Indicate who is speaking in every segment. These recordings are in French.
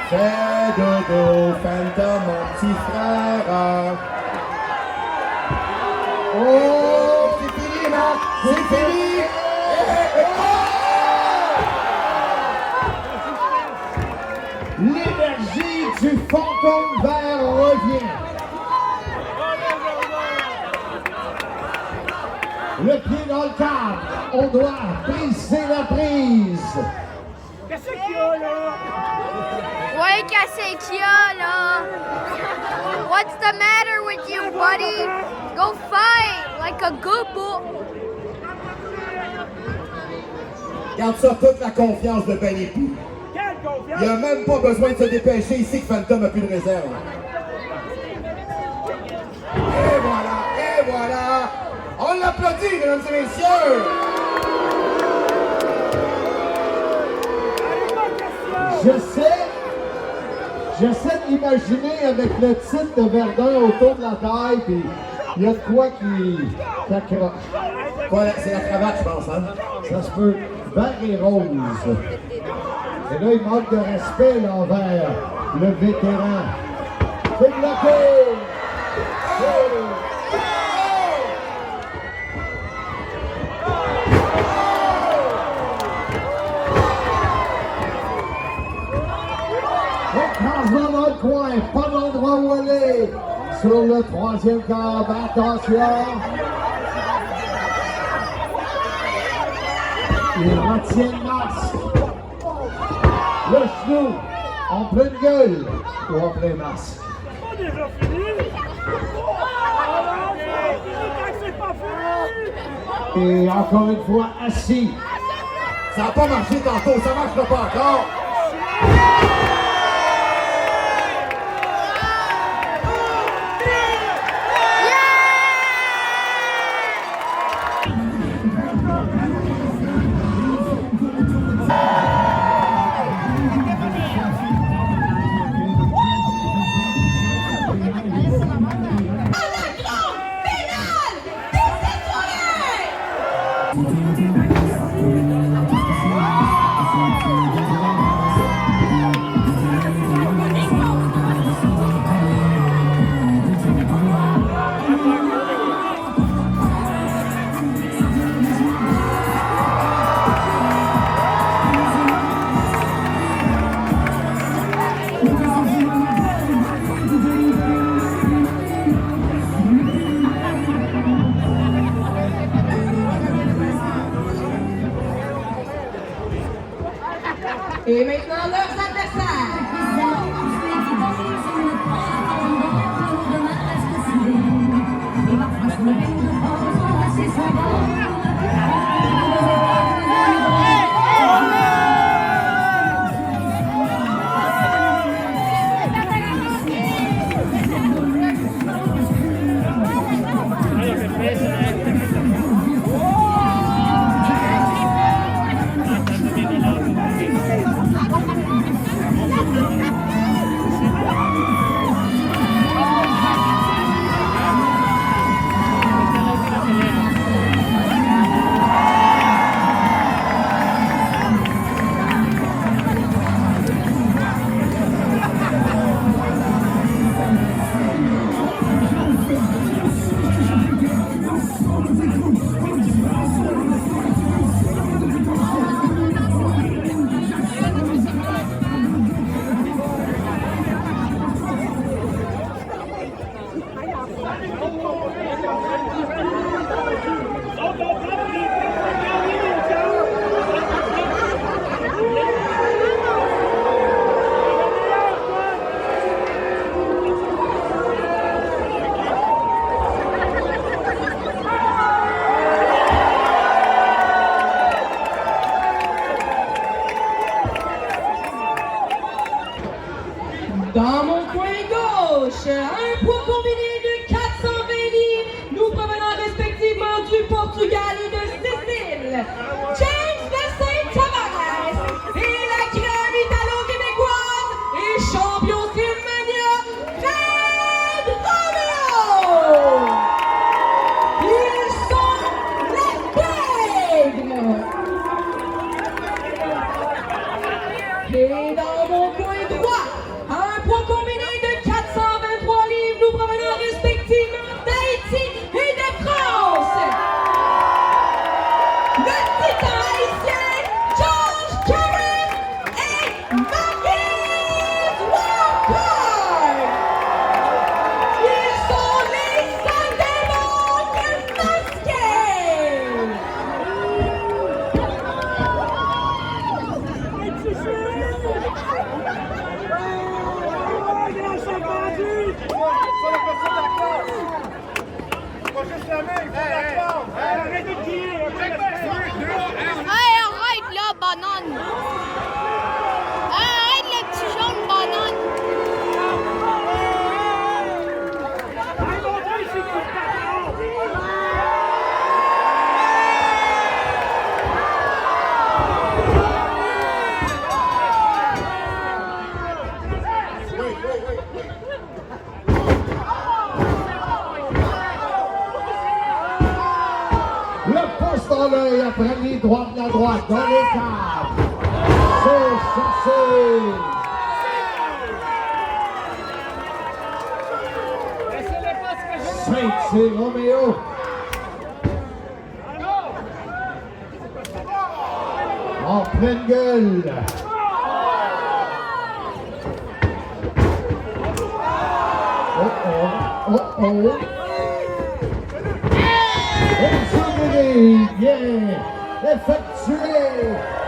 Speaker 1: Fais dodo, Phantom, mon petit frère. Oh, c'est fini, Marc! C'est fini!
Speaker 2: L'énergie du fantôme vert revient. Le pied dans le cadre. On doit briser la prise.
Speaker 3: Qu'est-ce qu'il y a là?
Speaker 4: Ouais, qu'est-ce qu'il y a là? What's the matter with you, buddy? Go fight like a good boy.
Speaker 1: Garde ça, toute la confiance de Ben Époux.
Speaker 3: Quelle confiance!
Speaker 1: Il n'y a même pas besoin de se dépêcher ici que Phantom n'a plus de réserve. Et voilà, et voilà! On l'applaudit, mesdames et messieurs!
Speaker 2: J'essaie d'imaginer avec le titre de Verdun autour de la taille, puis il y a de quoi qui accroche.
Speaker 1: Ouais, c'est la cravate, je pense, hein?
Speaker 2: Ça se peut. Vert et rose. Et là, il manque de respect là, envers le vétéran. C'est bloqué! Écrasement dans le coin, pas d'endroit où aller. Sur le troisième câble, attention. Il retient le masque. Le genou en pleine gueule ou en plein masque.
Speaker 3: C'est pas déjà fini? C'est pas fini!
Speaker 2: Et encore une fois, assis.
Speaker 1: Ça n'a pas marché tantôt, ça ne marchera pas encore!
Speaker 5: Et maintenant, leurs adversaires. Dans mon coin gauche, un poids combiné de 420 livres, nous provenant respectivement du Portugal et de Sicile, James de Saint-Tavares et la crème italo-québécoise et champion Simmania, Red Romeo! Ils sont les Tigres! Et dans mon coin droit,
Speaker 3: la main, il faut la force. Arrêtez de crier.
Speaker 4: Hey, arrête là, banane! Arrête le petit jaune banane!
Speaker 3: Allez, montrez ici, coup de patron.
Speaker 2: Le pouce dans l'œil après les droits de la droite dans les caves. C'est cherché. C'est Roméo. En pleine gueule. Oh oh, oh oh. Bien effectué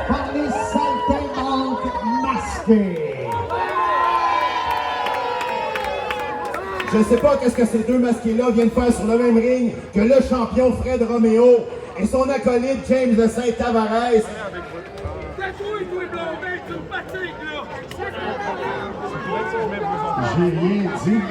Speaker 2: par les saltimbanques masqués.
Speaker 1: Je ne sais pas qu'est-ce que ces deux masqués-là viennent faire sur le même ring que le champion Fred Roméo et son acolyte James de Saint-Tavares.
Speaker 2: J'ai rien dit.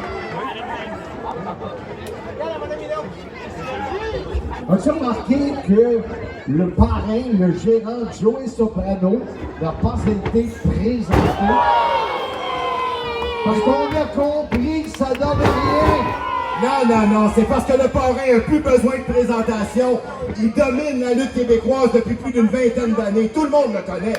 Speaker 2: As-tu remarqué que le parrain, le gérant Joey Soprano, n'a pas été présenté? Parce qu'on a compris que ça donne rien.
Speaker 1: Non, c'est parce que le parrain n'a plus besoin de présentation. Il domine la lutte québécoise depuis plus d'une vingtaine d'années. Tout le monde le connaît.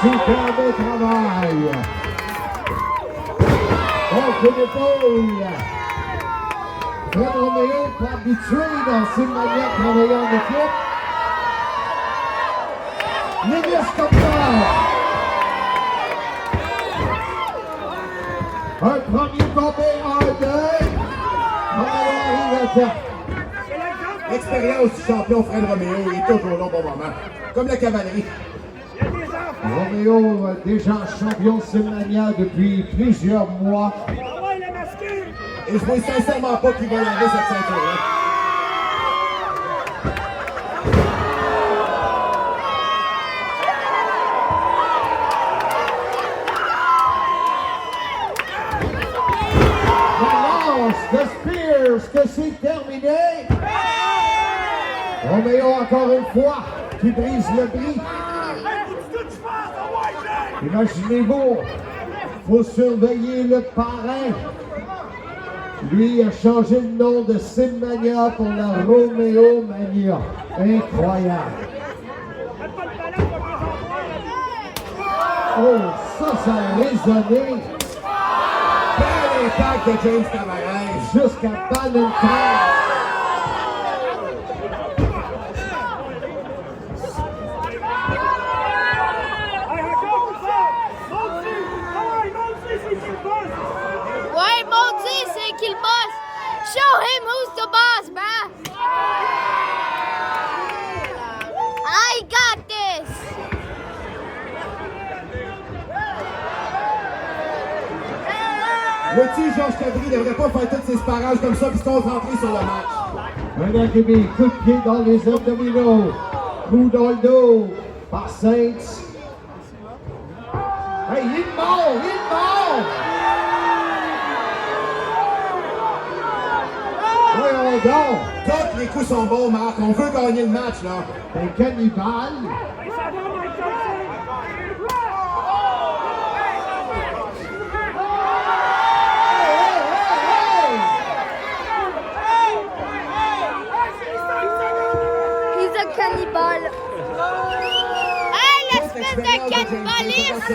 Speaker 2: Super beau travail. Contre l'épaule. Fred Roméo, pas habitué dans ses manières de travailler en équipe. Lévis comme ça. Un premier tombé, un deux. Roméo arrive à temps.
Speaker 1: L'expérience du champion Fred Roméo est toujours là au bon moment. Comme la cavalerie.
Speaker 2: Roméo, déjà champion de Simania depuis plusieurs mois.
Speaker 1: Et je vois sincèrement pas qu'il va laver cette ceinture-là.
Speaker 2: La lance de Spears, que c'est terminé. Roméo encore une fois qui brise le bris. Imaginez-vous, il faut surveiller le parrain. Lui a changé le nom de Simmania pour la Roméo Mania. Incroyable. Oh, ça a résonné.
Speaker 1: Quel impact de James Tavares.
Speaker 2: Jusqu'à Valentine.
Speaker 4: Ouais, Maudit, c'est qui le boss? Show him who's the boss, bruh! I got this!
Speaker 1: Le petit Georges Cabri ne devrait pas faire tous ses sparages comme ça puis se concentrer sur le match.
Speaker 2: Un académie, coup de pied dans les abdominaux. Coup dans le dos par Saints. Hey, il est mort! Il est mort! Voyons donc!
Speaker 1: Tous les coups sont bons, Marc. On veut gagner le match, là.
Speaker 2: Un cannibale!
Speaker 4: He's a cannibale. Hey, l'espèce de cannibaliste!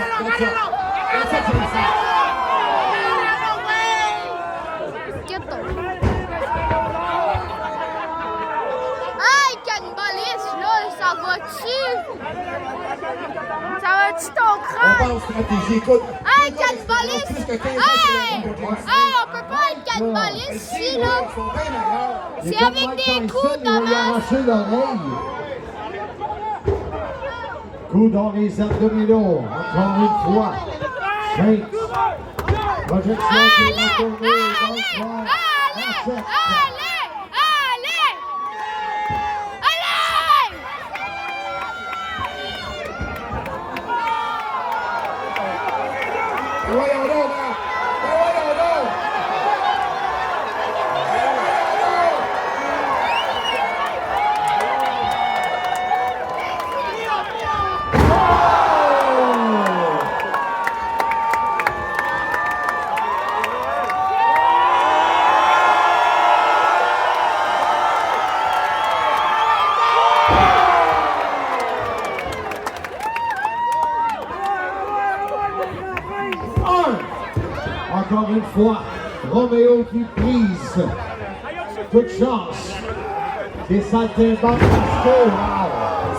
Speaker 4: Hey, cannibaliste, là, ça va-tu? Ça va-tu ton
Speaker 1: On
Speaker 4: crâne?
Speaker 1: pense stratégie. Écoute.
Speaker 4: Hey, cannibaliste! Hey! Hey, on peut pas être cannibaliste ici, là!
Speaker 1: Ils sont bien meilleurs.
Speaker 4: C'est avec des coups de
Speaker 2: Il va lui
Speaker 4: masse!
Speaker 2: arracher l'oreille. Coup dans les abdominaux. Encore une fois. James. Projection qui va tourner dans le soir.
Speaker 4: Allez! Allez!
Speaker 1: Voyons donc, hein? Voyons donc!
Speaker 2: Encore une fois, Roméo qui prise. Toute chance. Des saltimbanques Masco. Wow.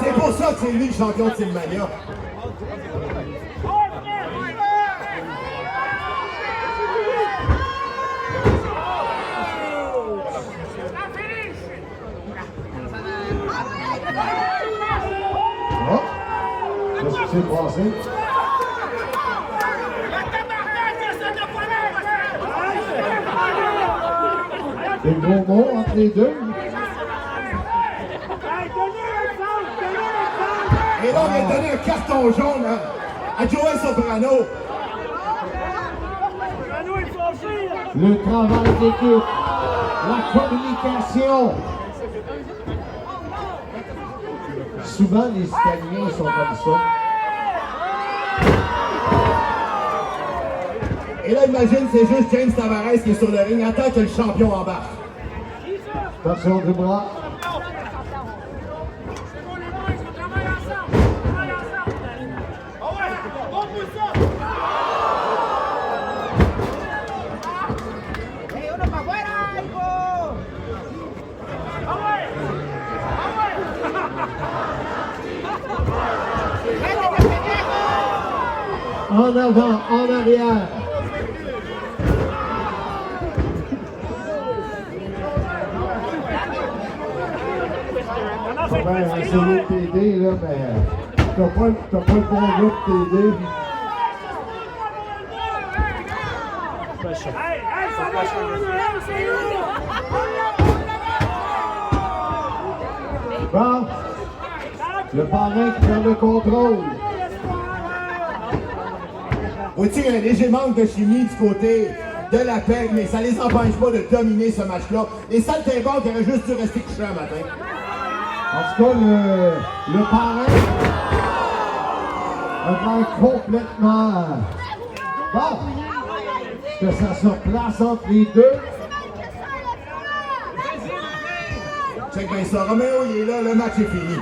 Speaker 1: C'est pour ça que c'est lui le champion de Teammania.
Speaker 2: Oh. Qu'est-ce qui s'est passé? Des gros mots entre les deux.
Speaker 1: Et là, on vient de donner un carton jaune à Joey Soprano.
Speaker 2: Le travail d'équipe, la communication. Souvent, les Italiens sont comme ça.
Speaker 1: Et là, imagine, c'est juste James Tavares qui est sur le ring. Attends que le champion embarque.
Speaker 2: Attention du bras. En avant, en arrière. Ben, essayer de t'aider, là, mais t'as pas le bon gars de t'aider. Bon, le parrain qui prend le contrôle.
Speaker 1: Vois-tu, il y a un léger manque de chimie du côté de la PEG, mais ça ne les empêche pas de dominer ce match-là. Les saltimbanques auraient juste dû rester couchés un matin.
Speaker 2: En tout cas, le parrain a l'air complètement... Bon, est-ce que ça se place entre les deux?
Speaker 1: Check bien ça. Roméo, il est là, le match est fini.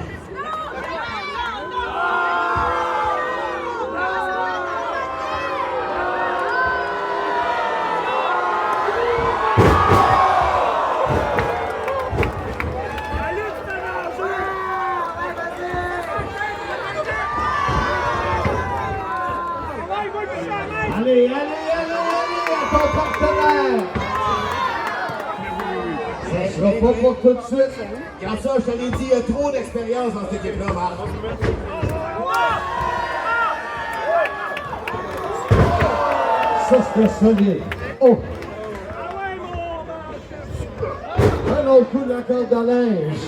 Speaker 2: Allez, à ton partenaire! Ça sera pas pour tout de suite.
Speaker 1: Regarde ça, je te l'ai dit, il y a trop d'expérience dans cette équipe-là, Marc.
Speaker 2: Ça, c'était solide. Oh! Un autre coup de la corde à linge.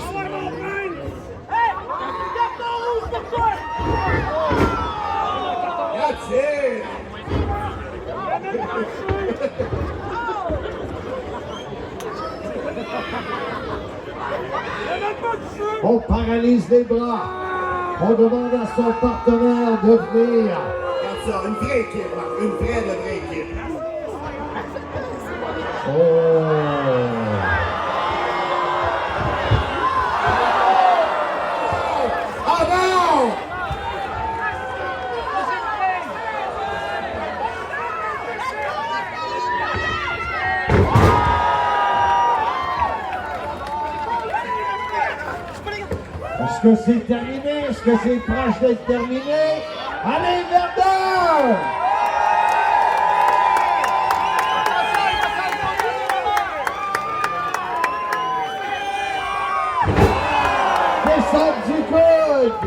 Speaker 1: That's it!
Speaker 2: On paralyse les bras. On demande à son partenaire de venir.
Speaker 1: Regarde ça, une vraie équipe, Marc. Une vraie de vraie équipe.
Speaker 2: Oh!
Speaker 1: Oh non!
Speaker 2: Est-ce que c'est terminé? Est-ce que c'est proche d'être terminé? Allez, Verdun! Descente du coude!